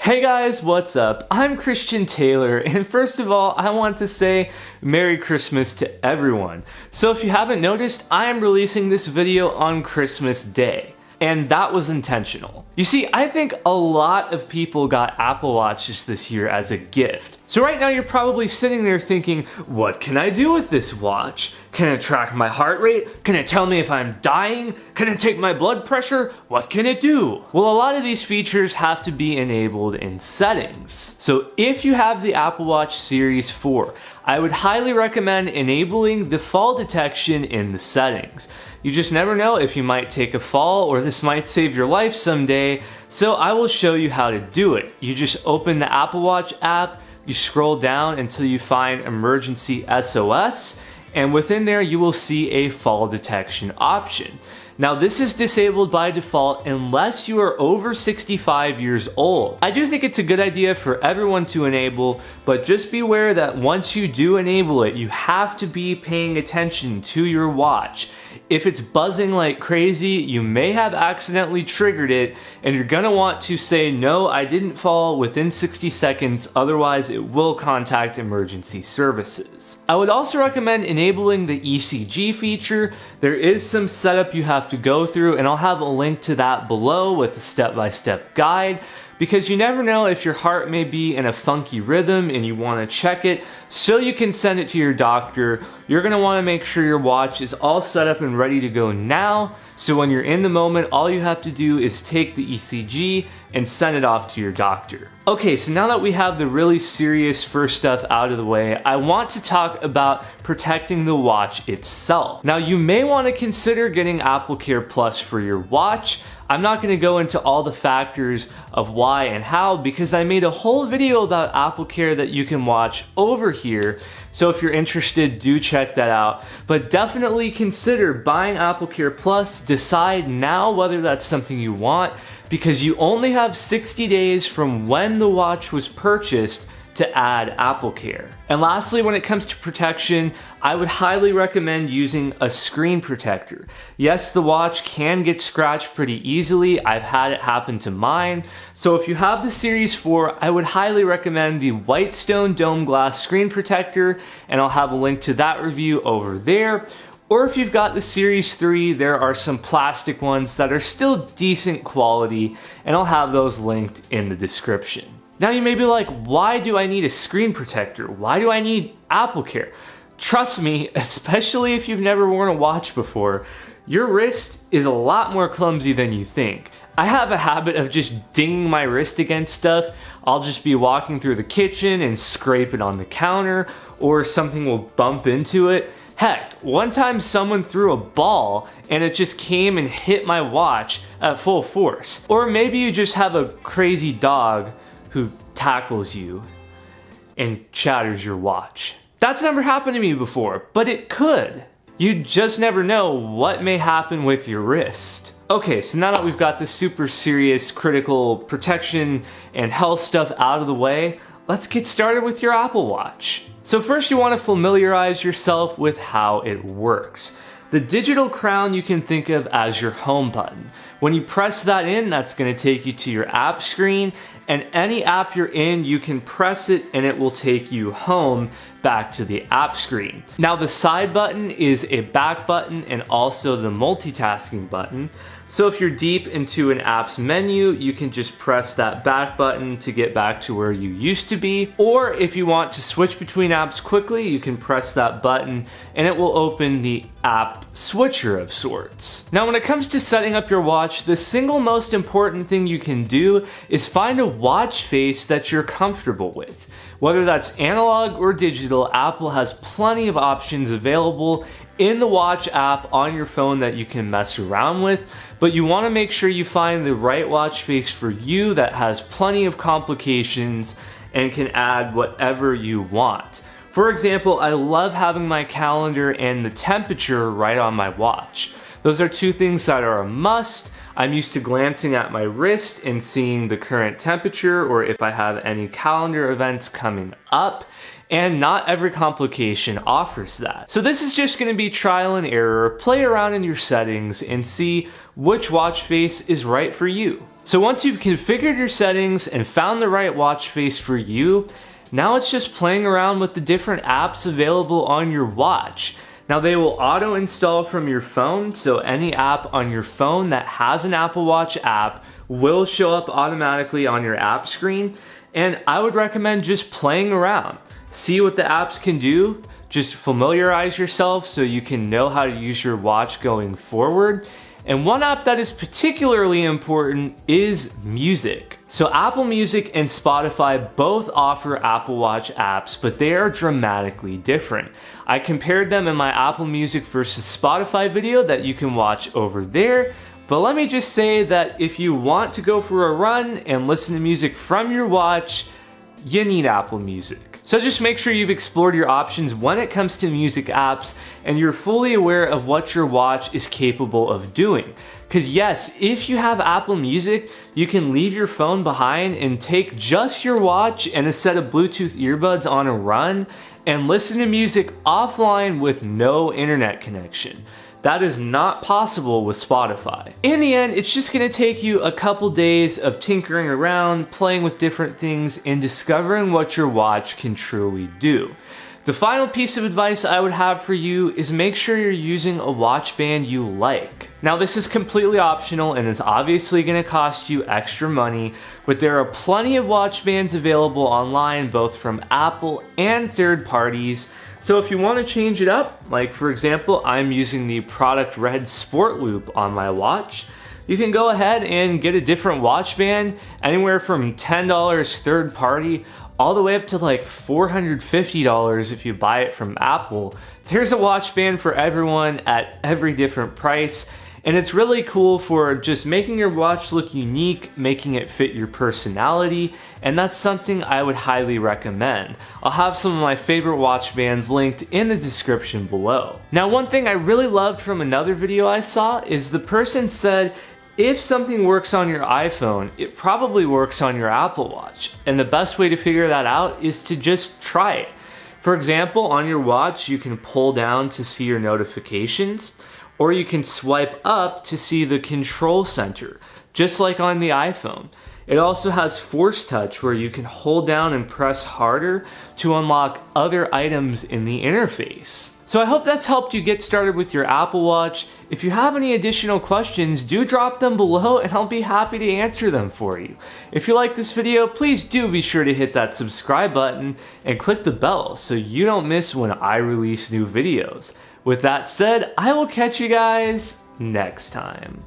Hey guys, what's up? I'm Christian Taylor, and first of all, I want to say Merry Christmas to everyone. So if you haven't noticed, I am releasing this video on Christmas Day. And that was intentional. You see, I think a lot of people got Apple Watches this year as a gift. So right now you're probably sitting there thinking, what can I do with this watch? Can it track my heart rate? Can it tell me if I'm dying? Can it take my blood pressure? What can it do? Well, a lot of these features have to be enabled in settings. So if you have the Apple Watch Series 4, I would highly recommend enabling the fall detection in the settings. You just never know if you might take a fall or this might save your life someday, so I will show you how to do it. You just open the Apple Watch app, you scroll down until you find Emergency SOS, and within there you will see a fall detection option. Now this is disabled by default unless you are over 65 years old. I do think it's a good idea for everyone to enable, but just beware that once you do enable it, you have to be paying attention to your watch. If it's buzzing like crazy, you may have accidentally triggered it, and you're gonna want to say, no, I didn't fall within 60 seconds, otherwise it will contact emergency services. I would also recommend enabling the ECG feature. There is some setup you have to go through, and I'll have a link to that below with a step-by-step guide, because you never know if your heart may be in a funky rhythm and you want to check it so you can send it to your doctor. You're going to want to make sure your watch is all set up and ready to go now, so when you're in the moment, all you have to do is take the ECG and send it off to your doctor. Okay, so now that we have the really serious first stuff out of the way, I want to talk about protecting the watch itself. Now you may want to consider getting AppleCare Plus for your watch. I'm not going to go into all the factors of why and how, because I made a whole video about AppleCare that you can watch over here. So if you're interested, do check that out. But definitely consider buying AppleCare Plus. Decide now whether that's something you want, because you only have 60 days from when the watch was purchased to add AppleCare. And lastly, when it comes to protection, I would highly recommend using a screen protector. Yes, the watch can get scratched pretty easily. I've had it happen to mine. So if you have the Series 4, I would highly recommend the Whitestone Dome Glass screen protector, and I'll have a link to that review over there. Or if you've got the Series 3, there are some plastic ones that are still decent quality, and I'll have those linked in the description. Now you may be like, why do I need a screen protector? Why do I need AppleCare? Trust me, especially if you've never worn a watch before, your wrist is a lot more clumsy than you think. I have a habit of just dinging my wrist against stuff. I'll just be walking through the kitchen and scrape it on the counter, or something will bump into it. Heck, one time someone threw a ball and it just came and hit my watch at full force. Or maybe you just have a crazy dog who tackles you and shatters your watch. That's never happened to me before, but it could. You just never know what may happen with your wrist. Okay, so now that we've got the super serious critical protection and health stuff out of the way, let's get started with your Apple Watch. So first you want to familiarize yourself with how it works. The digital crown you can think of as your home button. When you press that in, that's going to take you to your app screen, and any app you're in, you can press it and it will take you home back to the app screen. Now the side button is a back button and also the multitasking button. So if you're deep into an app's menu, you can just press that back button to get back to where you used to be. Or if you want to switch between apps quickly, you can press that button and it will open the app switcher of sorts. Now when it comes to setting up your watch, the single most important thing you can do is find a watch face that you're comfortable with. Whether that's analog or digital, Apple has plenty of options available in the watch app on your phone that you can mess around with, but you want to make sure you find the right watch face for you that has plenty of complications and can add whatever you want. For example, I love having my calendar and the temperature right on my watch. Those are two things that are a must. I'm used to glancing at my wrist and seeing the current temperature, or if I have any calendar events coming up, and not every complication offers that. So this is just going to be trial and error. Play around in your settings and see which watch face is right for you. So once you've configured your settings and found the right watch face for you, now it's just playing around with the different apps available on your watch. Now they will auto install from your phone, so any app on your phone that has an Apple Watch app will show up automatically on your app screen. And I would recommend just playing around. See what the apps can do, just familiarize yourself so you can know how to use your watch going forward. And one app that is particularly important is music. So Apple Music and Spotify both offer Apple Watch apps, but they are dramatically different. I compared them in my Apple Music versus Spotify video that you can watch over there. But let me just say that if you want to go for a run and listen to music from your watch, you need Apple Music. So just make sure you've explored your options when it comes to music apps and you're fully aware of what your watch is capable of doing. Because yes, if you have Apple Music, you can leave your phone behind and take just your watch and a set of Bluetooth earbuds on a run and listen to music offline with no internet connection. That is not possible with Spotify. In the end, it's just gonna take you a couple days of tinkering around, playing with different things, and discovering what your watch can truly do. The final piece of advice I would have for you is make sure you're using a watch band you like. Now this is completely optional and is obviously gonna cost you extra money, but there are plenty of watch bands available online, both from Apple and third parties. So if you want to change it up, like for example, I'm using the Product Red Sport Loop on my watch, you can go ahead and get a different watch band, anywhere from $10 third party, all the way up to like $450 if you buy it from Apple. There's a watch band for everyone at every different price. And it's really cool for just making your watch look unique, making it fit your personality, and that's something I would highly recommend. I'll have some of my favorite watch bands linked in the description below. Now, one thing I really loved from another video I saw is the person said, if something works on your iPhone, it probably works on your Apple Watch. And the best way to figure that out is to just try it. For example, on your watch, you can pull down to see your notifications, or you can swipe up to see the control center, just like on the iPhone. It also has Force Touch where you can hold down and press harder to unlock other items in the interface. So I hope that's helped you get started with your Apple Watch. If you have any additional questions, do drop them below and I'll be happy to answer them for you. If you like this video, please do be sure to hit that subscribe button and click the bell so you don't miss when I release new videos. With that said, I will catch you guys next time.